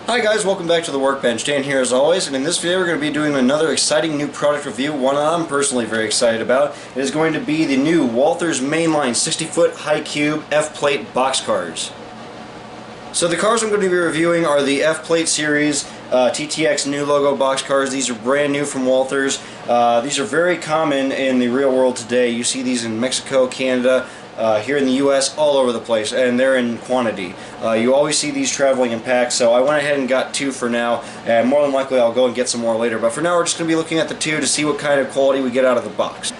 Hi guys, welcome back to the Workbench. Dan here as always, and in this video we're going to be doing another exciting new product review, one I'm personally very excited about. It is going to be the new Walthers Mainline 60-foot high cube F-plate boxcars. So the cars I'm going to be reviewing are the F-plate series TTX new logo boxcars. These are brand new from Walthers. These are very common in the real world today. You see these in Mexico, Canada, here in the US, all over the place, and they're in quantity. You always see these traveling in packs, so I went ahead and got two for now, and more than likely I'll go and get some more later. But for now we're just going to be looking at the two to see what kind of quality we get out of the box.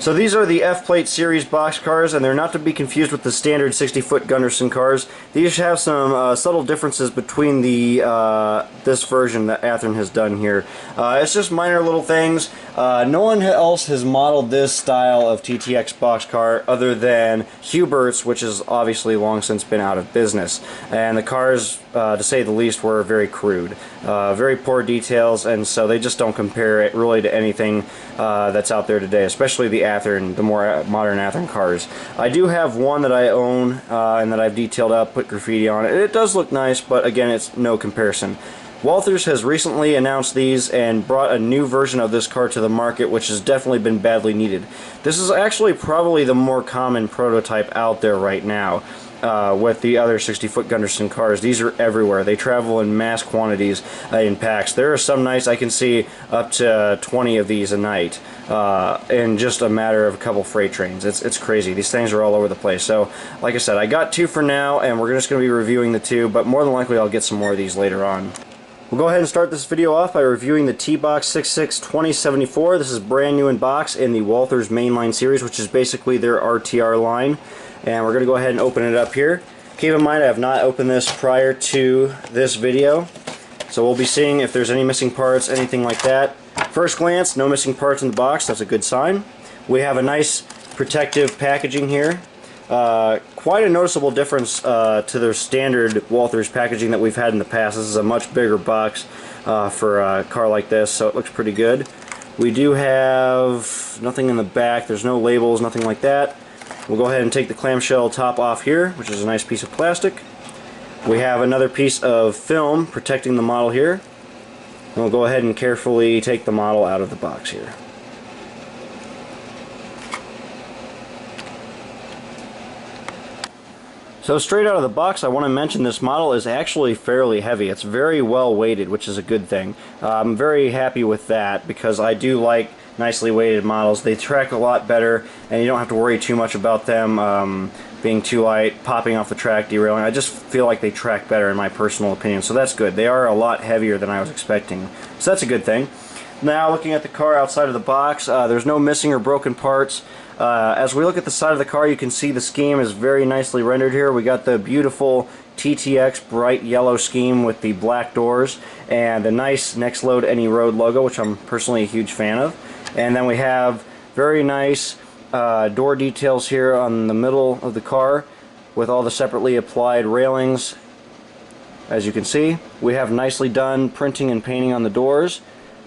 So these are the F-plate series boxcars, and they're not to be confused with the standard 60-foot Gunderson cars. These have some subtle differences between the this version that Athearn has done here. It's just minor little things. No one else has modeled this style of TTX boxcar other than Hubert's, which has obviously long since been out of business. And the cars, to say the least, were very crude. Very poor details, and so they just don't compare it really to anything that's out there today, especially the Athearn, the more modern Athearn cars. I do have one that I own and that I've detailed up, put graffiti on it. It does look nice, but again, it's no comparison. Walthers has recently announced these and brought a new version of this car to the market, which has definitely been badly needed. This is actually probably the more common prototype out there right now. With the other 60-foot Gunderson cars. These are everywhere. They travel in mass quantities in packs. There are some nights I can see up to 20 of these a night in just a matter of a couple freight trains. It's crazy. These things are all over the place. So, like I said, I got two for now, and we're just going to be reviewing the two, but more than likely I'll get some more of these later on. We'll go ahead and start this video off by reviewing the T-Box 66 2074. This is brand new in box in the Walthers Mainline series, which is basically their RTR line. And we're going to go ahead and open it up here. Keep in mind I have not opened this prior to this video, so we'll be seeing if there's any missing parts, anything like that. First glance, no missing parts in the box. That's a good sign. We have a nice protective packaging here. Quite a noticeable difference to their standard Walthers packaging that we've had in the past. This is a much bigger box for a car like this, so it looks pretty good. We do have nothing in the back. There's no labels, nothing like that. We'll go ahead and take the clamshell top off here, which is a nice piece of plastic. We have another piece of film protecting the model here. And we'll go ahead and carefully take the model out of the box here. So straight out of the box, I want to mention this model is actually fairly heavy. It's very well weighted, which is a good thing. I'm very happy with that because I do like nicely weighted models. They track a lot better, and you don't have to worry too much about them being too light, popping off the track, derailing. I just feel like they track better in my personal opinion, so that's good. They are a lot heavier than I was expecting, so that's a good thing. Now, looking at the car outside of the box, there's no missing or broken parts. As we look at the side of the car, you can see the scheme is very nicely rendered here. We got the beautiful TTX bright yellow scheme with the black doors and the nice Next Load Any Road logo, which I'm personally a huge fan of. And then we have very nice door details here on the middle of the car with all the separately applied railings. As you can see, we have nicely done printing and painting on the doors,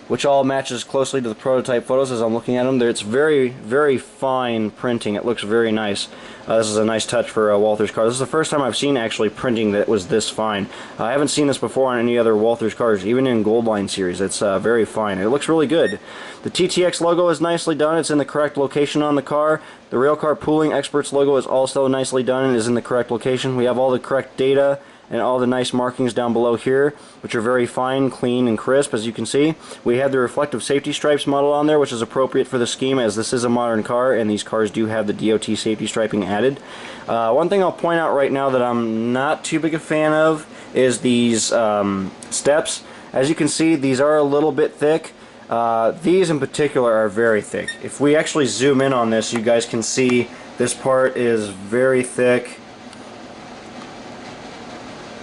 which all matches closely to the prototype photos as I'm looking at them. It's very, very fine printing. It looks very nice. This is a nice touch for a Walthers car. This is the first time I've seen actually printing that was this fine. I haven't seen this before on any other Walthers cars, even in Goldline series. It's very fine. It looks really good. The TTX logo is nicely done. It's in the correct location on the car. The Railcar Pooling Experts logo is also nicely done and is in the correct location. We have all the correct data and all the nice markings down below here, which are very fine, clean, and crisp, as you can see. We have the reflective safety stripes model on there, which is appropriate for the scheme, as this is a modern car, and these cars do have the DOT safety striping added. One thing I'll point out right now that I'm not too big a fan of is these steps. As you can see, these are a little bit thick. These in particular are very thick. If we actually zoom in on this, you guys can see this part is very thick.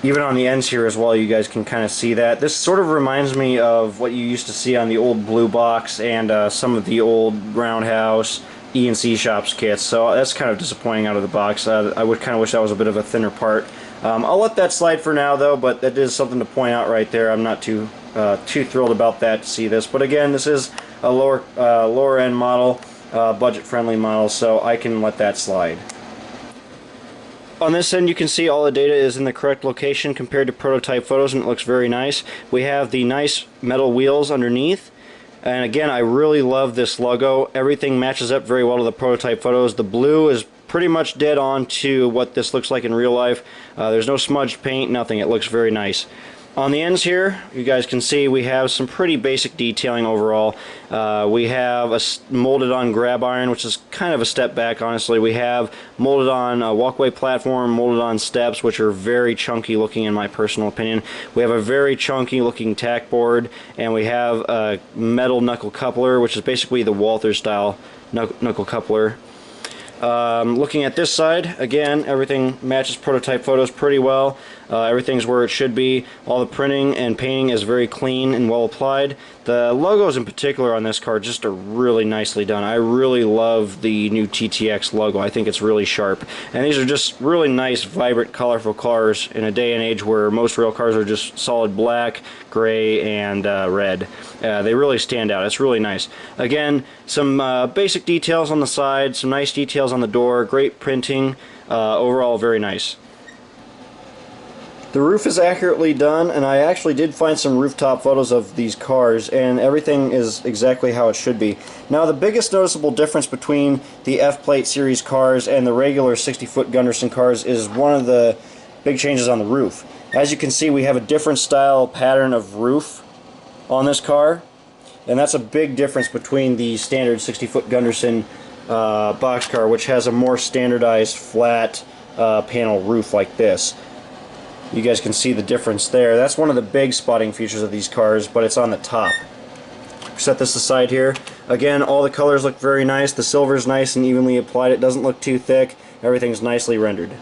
Even on the ends here as well, you guys can kind of see that. This sort of reminds me of what you used to see on the old Blue Box and some of the old Roundhouse E&C Shops kits, so that's kind of disappointing out of the box. I would kind of wish that was a bit of a thinner part. I'll let that slide for now though, but that is something to point out right there. I'm not too thrilled about that to see this, but again, this is a lower end model, budget friendly model, so I can let that slide. On this end you can see all the data is in the correct location compared to prototype photos, and it looks very nice. We have the nice metal wheels underneath, and again I really love this logo. Everything matches up very well to the prototype photos. The blue is pretty much dead on to what this looks like in real life. There's no smudged paint, nothing. It looks very nice. On the ends here, you guys can see we have some pretty basic detailing overall. We have a molded on grab iron, which is kind of a step back, honestly. We have molded on a walkway platform, molded on steps, which are very chunky looking in my personal opinion. We have a very chunky looking tack board, and we have a metal knuckle coupler, which is basically the Walthers style knuckle coupler. Looking at this side, again, everything matches prototype photos pretty well. Everything's where it should be. All the printing and painting is very clean and well applied. The logos in particular on this car just are really nicely done. I really love the new TTX logo. I think it's really sharp. And these are just really nice, vibrant, colorful cars in a day and age where most rail cars are just solid black, gray, and red. They really stand out. It's really nice. Again, some basic details on the side, some nice details on the door, great printing. Overall, very nice. The roof is accurately done, and I actually did find some rooftop photos of these cars, and everything is exactly how it should be. Now, the biggest noticeable difference between the F-Plate series cars and the regular 60-foot Gunderson cars is one of the big changes on the roof. As you can see, we have a different style pattern of roof on this car, and that's a big difference between the standard 60-foot Gunderson boxcar, which has a more standardized flat panel roof like this. You guys can see the difference there. That's one of the big spotting features of these cars, but it's on the top. Set this aside here. Again, all the colors look very nice. The silver's nice and evenly applied. It doesn't look too thick. Everything's nicely rendered.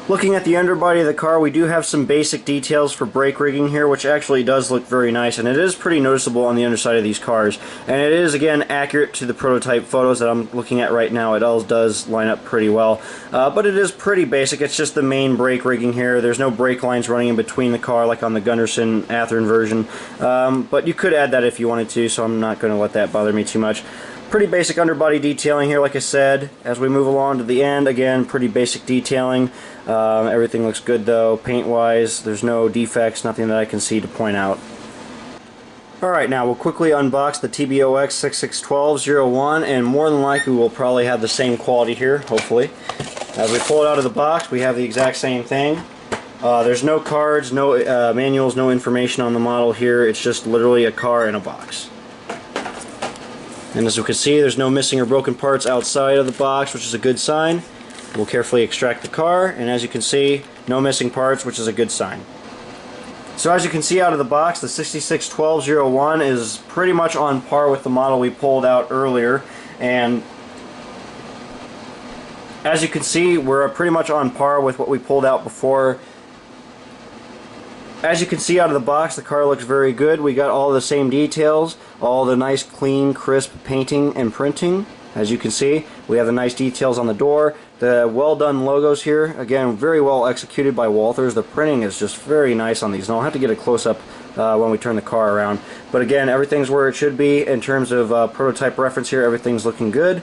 Looking at the underbody of the car, we do have some basic details for brake rigging here, which actually does look very nice, and it is pretty noticeable on the underside of these cars. And it is, again, accurate to the prototype photos that I'm looking at right now. It all does line up pretty well. But it is pretty basic. It's just the main brake rigging here. There's no brake lines running in between the car like on the Gunderson Athearn version. But you could add that if you wanted to, so I'm not going to let that bother me too much. Pretty basic underbody detailing here, like I said. As we move along to the end, again, pretty basic detailing. Everything looks good though, paint-wise. There's no defects, nothing that I can see to point out. Alright, now we'll quickly unbox the TBOX 661201, and more than likely we'll probably have the same quality here, hopefully. As we pull it out of the box, we have the exact same thing. There's no cards, no manuals, no information on the model here. It's just literally a car in a box. And as you can see, there's no missing or broken parts outside of the box, which is a good sign. We'll carefully extract the car, and as you can see, no missing parts, which is a good sign. So as you can see out of the box, the 661201 is pretty much on par with the model we pulled out earlier, and as you can see, we're pretty much on par with what we pulled out before. As you can see out of the box, the car looks very good. We got all the same details, all the nice, clean, crisp painting and printing. As you can see, we have the nice details on the door, the well done logos here. Again, very well executed by Walthers. The printing is just very nice on these, and I'll have to get a close-up when we turn the car around. But again, everything's where it should be in terms of prototype reference here. Everything's looking good.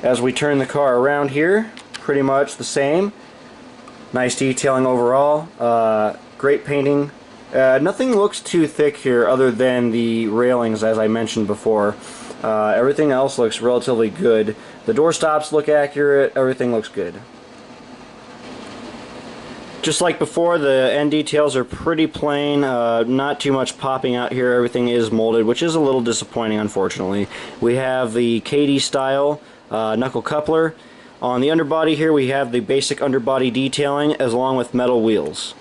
As we turn the car around here, pretty much the same. Nice detailing overall. Great painting. Nothing looks too thick here other than the railings, as I mentioned before. Everything else looks relatively good. The door stops look accurate. Everything looks good. Just like before, the end details are pretty plain. Not too much popping out here. Everything is molded, which is a little disappointing, unfortunately. We have the KD style knuckle coupler. On the underbody here, we have the basic underbody detailing, as along with metal wheels.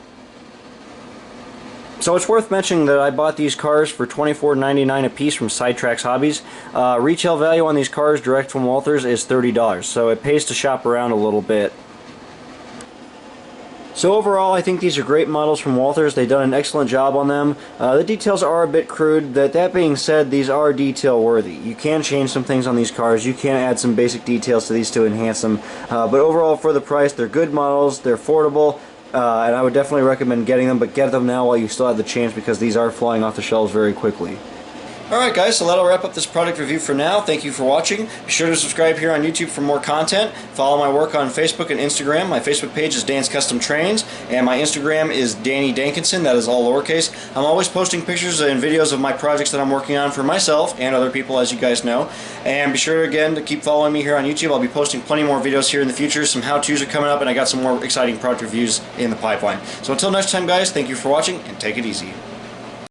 So it's worth mentioning that I bought these cars for $24.99 a piece from Sidetracks Hobbies. Retail value on these cars direct from Walthers is $30, so it pays to shop around a little bit. So overall, I think these are great models from Walthers. They've done an excellent job on them. The details are a bit crude. That being said, these are detail worthy. You can change some things on these cars. You can add some basic details to these to enhance them. But overall, for the price, they're good models. They're affordable. And I would definitely recommend getting them, but get them now while you still have the chance, because these are flying off the shelves very quickly. Alright guys, so that'll wrap up this product review for now. Thank you for watching. Be sure to subscribe here on YouTube for more content. Follow my work on Facebook and Instagram. My Facebook page is Dan's Custom Trains, and my Instagram is Danny Dankinson. That is all lowercase. I'm always posting pictures and videos of my projects that I'm working on for myself and other people, as you guys know. And be sure again to keep following me here on YouTube. I'll be posting plenty more videos here in the future. Some how-tos are coming up, and I got some more exciting product reviews in the pipeline. So until next time guys, thank you for watching and take it easy.